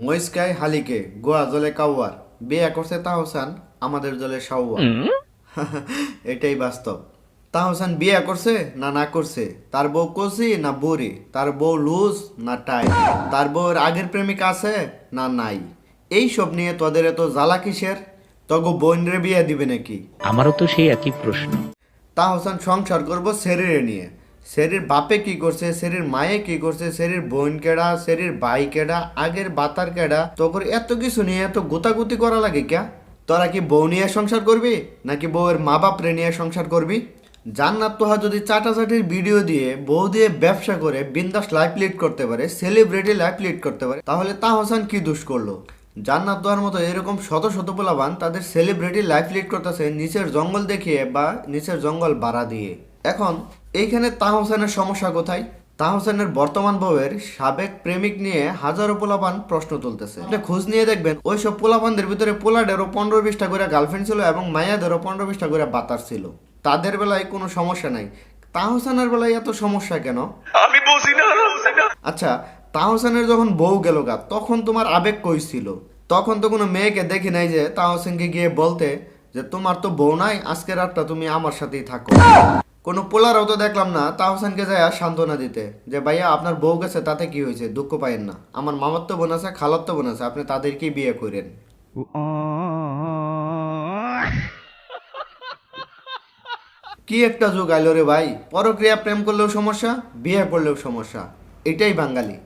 মহিষকায় হালিকে গোয়া জলে কাউয়ার বিয়ে করছে তাহসান আমাদের জলে সাউয়ার। এটাই বাস্তব। তাহসান বিয়ে করছে না না করছে, তার বউ কচি না বুড়ি, তার বউ লুজ না টাই, তার বউর আগের প্রেমিক আছে না নাই, এই সব নিয়ে তোদের এত জ্বালা কিসের? তগো বোন রে বিয়ে দিবে নাকি? আমারও তো সেই একই প্রশ্ন। তাহসান সংসার করবো শরীরে নিয়ে। শরীর বাপে কি করছে, শরীর মায়ে কি করছে, শরীর বোন কেডা, শরীর ভাই কেডা, আগের বাতার কেডা, তোর এত কিছু নিয়ে এত গুতাগুতি করা লাগে ক্যা? তোরা কি বউ নিয়ে সংসার করবি নাকি বউয়ের মা বাপরে নিয়ে সংসার করবি? জান্নাত তোহা যদি চাটাচাটির ভিডিও দিয়ে বউ দিয়ে ব্যবসা করে বিন্দাস লাইফ লিড করতে পারে, সেলিব্রিটি লাইফ লিড করতে পারে, তাহলে তাহসান কি দোষ করলো? জান্নাত দোয়ার মতো এরকম শত শত পোলাবান তাদের সেলিব্রিটি লাইফ লিড করতেছে নিচের জঙ্গল দেখিয়ে বা নিচের জঙ্গল ভাড়া দিয়ে। এখন এইখানে তাহসানের সমস্যা কোথায়? তাহসানের বর্তমান বউয়ের সাবেক প্রেমিক নিয়ে হাজারো পোলাপান প্রশ্ন তুলতেছে। আপনি খোঁজ নিয়ে দেখবেন ওইসব পোলাপানদের ভিতরে পোলাডেরও 15-20টা করে গার্লফ্রেন্ড ছিল এবং মায়াদেরও 15-20টা করে বাতার ছিল। তাদের বেলায় কোনো সমস্যা নাই, তাহসানের বেলায় এত সমস্যা কেন? আমি বুঝি না। আচ্ছা, তাহসানের যখন বউ গেল গা তখন তোমার আবেগ কই ছিল? তখন তো কোনো মেয়েকে দেখি নাই যে তাহসানকে গিয়ে বলতে যে তোমার তো বউ নাই, আজকে রাতটা তুমি আমার সাথেই থাকো। কোনো পোলারও তো দেখলাম না তাহসানকে যায় সান্ত্বনা দিতে যে ভাইয়া আপনার বউ গেছে তাতে কি হয়েছে, দুঃখ পাইয়েন না, আমার মামাত্ম বোন আছে খালাত্ম বোন আছে, আপনি তাদেরকেই বিয়ে করেন। কি একটা যুগ আইলো রে ভাই, পরক্রিয়া প্রেম করলেও সমস্যা, বিয়ে করলেও সমস্যা। এটাই বাঙালি।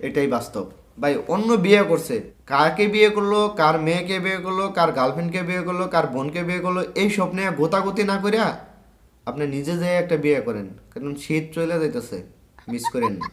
এটাই বাস্তব ভাই। অন্য বিয়ে করছে, কাকে বিয়ে করলো, কার মেয়েকে বিয়ে করলো, কার গার্লফ্রেন্ডকে বিয়ে করলো, কার বোনকে বিয়ে করলো, এই সব নিয়ে গোতাগুতি না করিয়া আপনি নিজে যেয়ে একটা বিয়ে করেন, কারণ শীত চলে যাইতেছে, মিস করেন না।